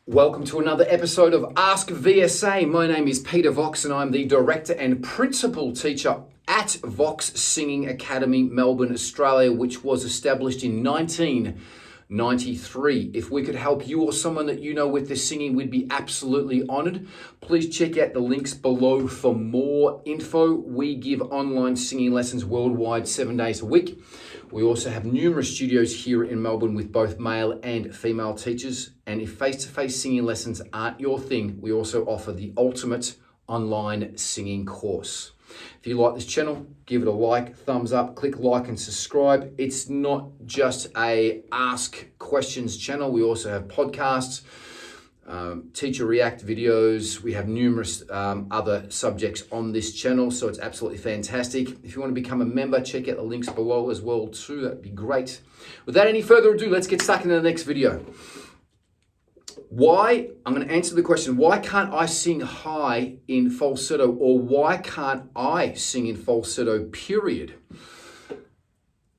Welcome to another episode of Ask VSA. My name is Peter Vox and I'm the Director and Principal Teacher at Vox Singing Academy, Melbourne, Australia, which was established in 1993. If we could help you or someone that you know with their singing, we'd be absolutely honoured. Please check out the links below for more info. We give online singing lessons worldwide 7 days a week. We also have numerous studios here in Melbourne with both male and female teachers. And if face-to-face singing lessons aren't your thing, we also offer the ultimate online singing course. If you like this channel, give it a like, thumbs up, click like and subscribe. It's not just a ask questions channel. We also have podcasts, teacher react videos. We have numerous other subjects on this channel, so it's absolutely fantastic. If you want to become a member, check out the links below as well too. That'd be great. Without any further ado, let's get stuck into the next video. I'm going to answer the question, why can't I sing high in falsetto, or why can't I sing in falsetto, period?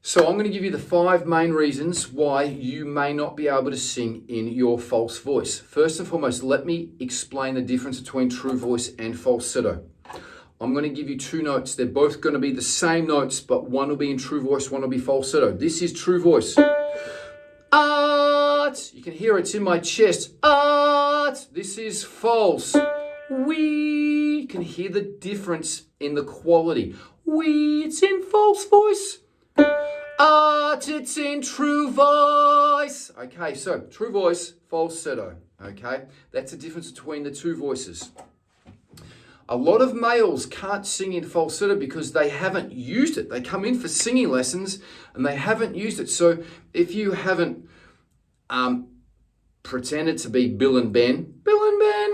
So I'm going to give you the 5 main reasons why you may not be able to sing in your false voice. First and foremost, let me explain the difference between true voice and falsetto. I'm going to give you 2 notes. They're both going to be the same notes, but one will be in true voice, one will be falsetto. This is true voice. Art. You can hear it's in my chest. Art. This is false. We. You can hear the difference in the quality. We. It's in false voice. Art. It's in true voice. Okay, so true voice, falsetto. Okay, that's the difference between the 2 voices. A lot of males can't sing in falsetto because they haven't used it. They come in for singing lessons and they haven't used it. So if you haven't pretended to be Bill and Ben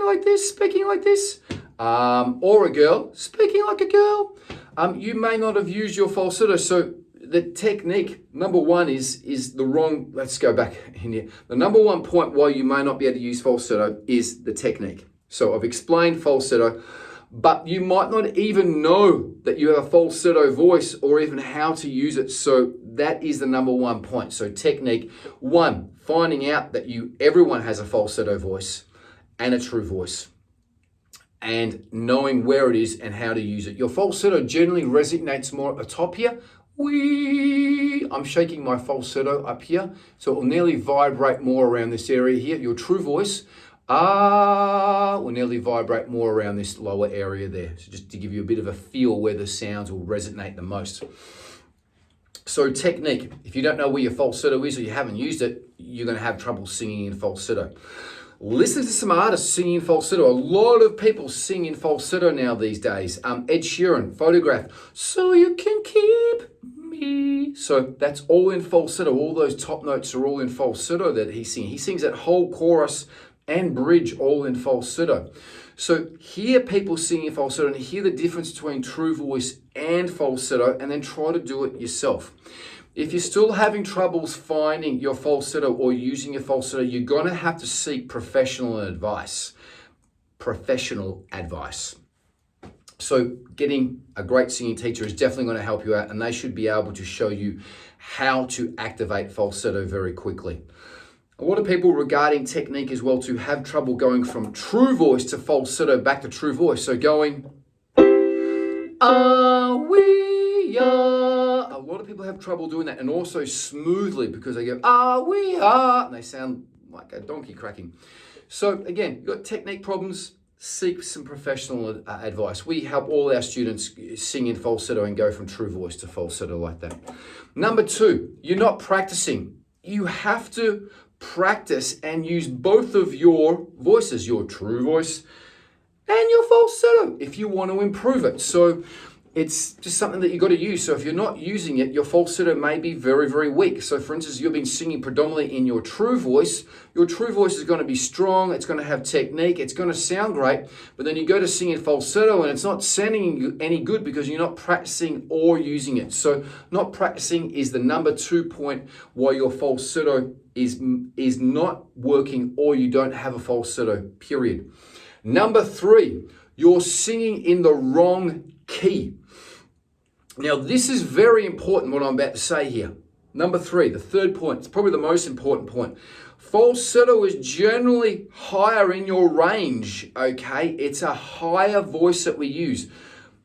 like this, speaking like this, or a girl speaking like a girl, you may not have used your falsetto. So the technique, number 1, is the wrong. Let's go back in here. The number 1 point why you may not be able to use falsetto is the technique. So I've explained falsetto, but you might not even know that you have a falsetto voice or even how to use it. So that is the number 1 point. So technique 1, finding out that everyone has a falsetto voice and a true voice, and knowing where it is and how to use it. Your falsetto generally resonates more at the top here. I'm shaking my falsetto up here, so it will nearly vibrate more around this area here. Your true voice will nearly vibrate more around this lower area there. So just to give you a bit of a feel where the sounds will resonate the most. So technique, if you don't know where your falsetto is or you haven't used it, you're going to have trouble singing in falsetto. Listen to some artists singing in falsetto. A lot of people sing in falsetto now these days. Ed Sheeran, Photograph, so you can keep me. So that's all in falsetto. All those top notes are all in falsetto that he's singing. He sings that whole chorus and bridge all in falsetto. So hear people singing in falsetto and hear the difference between true voice and falsetto, and then try to do it yourself. If you're still having troubles finding your falsetto or using your falsetto, you're going to have to seek professional advice. So getting a great singing teacher is definitely going to help you out, and they should be able to show you how to activate falsetto very quickly. A lot of people regarding technique as well to have trouble going from true voice to falsetto back to true voice. So going, we are. A lot of people have trouble doing that, and also smoothly, because they go, we are, and they sound like a donkey cracking. So again, you've got technique problems, seek some professional advice. We help all our students sing in falsetto and go from true voice to falsetto like that. Number 2, you're not practicing. You have to practice and use both of your voices, your true voice and your falsetto, if you want to improve it. So it's just something that you've got to use. So if you're not using it, your falsetto may be very, very weak. So for instance, you've been singing predominantly in your true voice. Your true voice is going to be strong. It's going to have technique. It's going to sound great. But then you go to sing in falsetto and it's not sounding any good because you're not practicing or using it. So not practicing is the number 2 point why your falsetto is not working, or you don't have a falsetto, period. Number 3, you're singing in the wrong key. Now, this is very important, what I'm about to say here. Number 3, the third point, it's probably the most important point. Falsetto is generally higher in your range, okay? It's a higher voice that we use.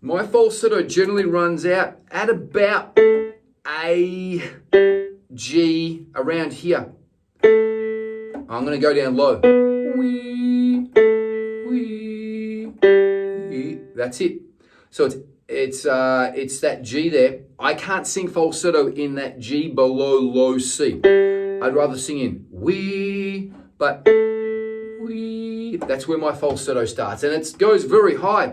My falsetto generally runs out at about A, G, around here. I'm going to go down low. Wee, wee, wee. That's it. So it's that G there. I can't sing falsetto in that G below low C. I'd rather sing in wee, but wee. That's where my falsetto starts, and it goes very high.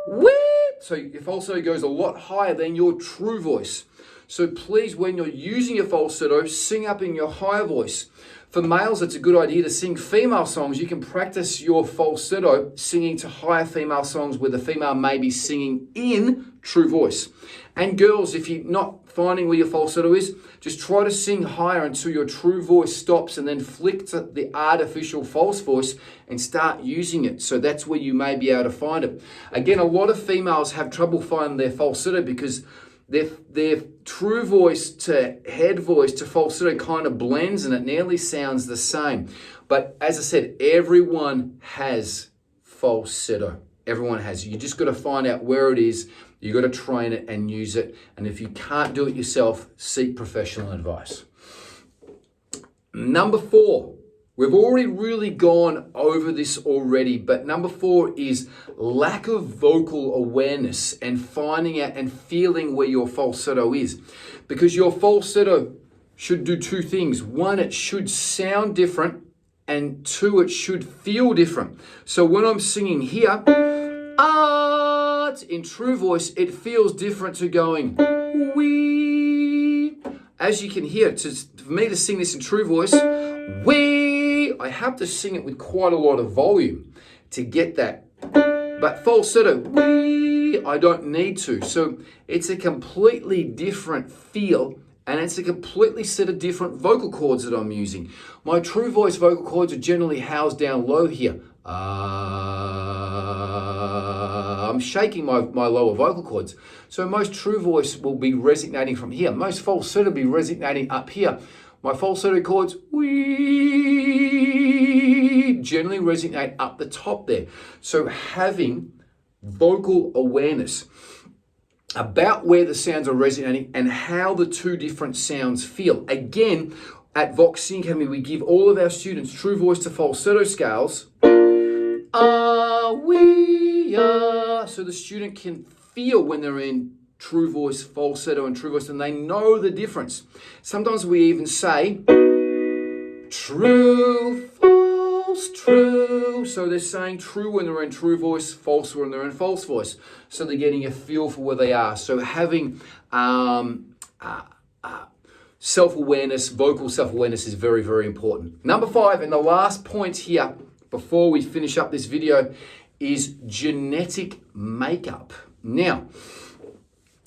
Wee. So your falsetto goes a lot higher than your true voice. So please, when you're using your falsetto, sing up in your higher voice. For males, it's a good idea to sing female songs. You can practice your falsetto singing to higher female songs where the female may be singing in true voice. And girls, if you're not finding where your falsetto is, just try to sing higher until your true voice stops and then flick to the artificial false voice and start using it. So that's where you may be able to find it. Again, a lot of females have trouble finding their falsetto because their true voice to head voice to falsetto kind of blends and it nearly sounds the same. But as I said, everyone has falsetto. Everyone has. You just got to find out where it is. You got to train it and use it. And if you can't do it yourself, seek professional advice. Number 4. We've already really gone over this already, but number 4 is lack of vocal awareness and finding out and feeling where your falsetto is. Because your falsetto should do 2 things. 1, it should sound different, and 2, it should feel different. So when I'm singing here, in true voice, it feels different to going wee. As you can hear, for me to sing this in true voice, wee, I have to sing it with quite a lot of volume to get that. But falsetto, wee, I don't need to. So it's a completely different feel and it's a completely set of different vocal cords that I'm using. My true voice vocal cords are generally housed down low here. I'm shaking my lower vocal cords. So most true voice will be resonating from here. Most falsetto will be resonating up here. My falsetto chords, wee, generally resonate up the top there. So having vocal awareness about where the sounds are resonating and how the 2 different sounds feel. Again, at Vox Singing Academy, we give all of our students true voice to falsetto scales. So the student can feel when they're in true voice, falsetto, and true voice, and they know the difference. Sometimes we even say true, false, true. So they're saying true when they're in true voice, false when they're in false voice. So they're getting a feel for where they are. So having self-awareness, vocal self-awareness is very, very important. Number 5, and the last point here before we finish up this video, is genetic makeup. Now,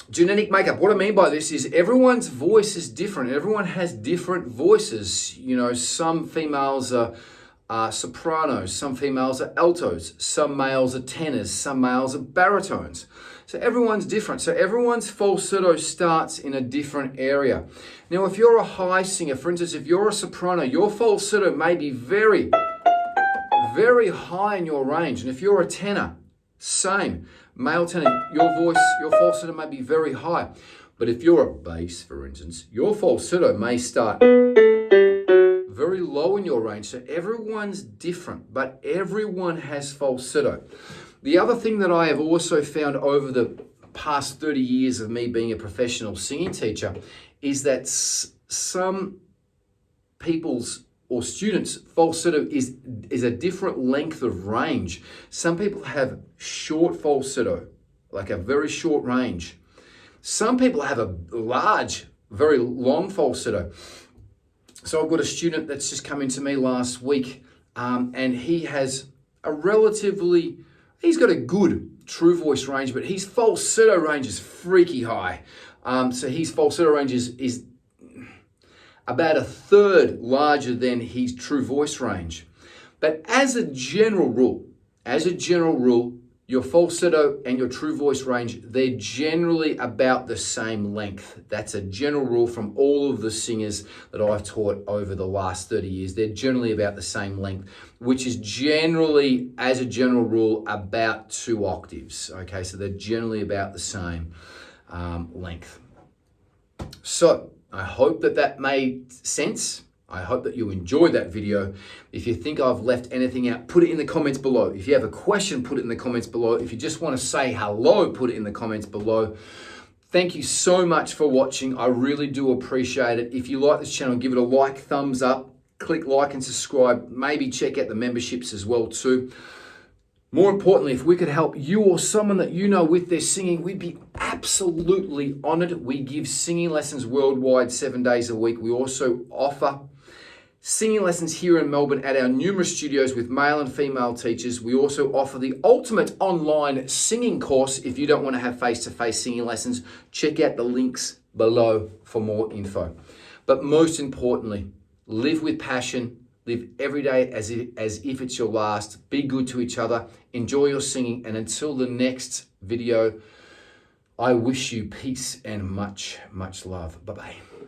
genetic makeup, what I mean by this is everyone's voice is different. Everyone has different voices. You know, some females are sopranos, some females are altos, some males are tenors, some males are baritones. So everyone's different. So everyone's falsetto starts in a different area. Now, if you're a high singer, for instance, if you're a soprano, your falsetto may be very, very high in your range. And if you're a tenor, same. Male tenor, your voice, your falsetto may be very high. But if you're a bass, for instance, your falsetto may start very low in your range. So everyone's different, but everyone has falsetto. The other thing that I have also found over the past 30 years of me being a professional singing teacher is that some people's or students' falsetto is a different length of range. Some people have short falsetto, like a very short range. Some people have a large, very long falsetto. So I've got a student that's just come into me last week, and he has he's got a good true voice range, but his falsetto range is freaky high. So his falsetto range is about a third larger than his true voice range. But as a general rule, your falsetto and your true voice range, they're generally about the same length. That's a general rule from all of the singers that I've taught over the last 30 years. They're generally about the same length, which is generally, as a general rule, about 2 octaves. Okay, so they're generally about the same length. So I hope that made sense. I hope that you enjoyed that video. If you think I've left anything out, put it in the comments below. If you have a question, put it in the comments below. If you just want to say hello, put it in the comments below. Thank you so much for watching. I really do appreciate it. If you like this channel, give it a like, thumbs up, click like and subscribe. Maybe check out the memberships as well too. More importantly, if we could help you or someone that you know with their singing, we'd be absolutely honored. We give singing lessons worldwide 7 days a week. We also offer singing lessons here in Melbourne at our numerous studios with male and female teachers. We also offer the ultimate online singing course. If you don't want to have face-to-face singing lessons, check out the links below for more info. But most importantly, live with passion. Live every day as if it's your last. Be good to each other. Enjoy your singing. And until the next video, I wish you peace and much, much love. Bye-bye.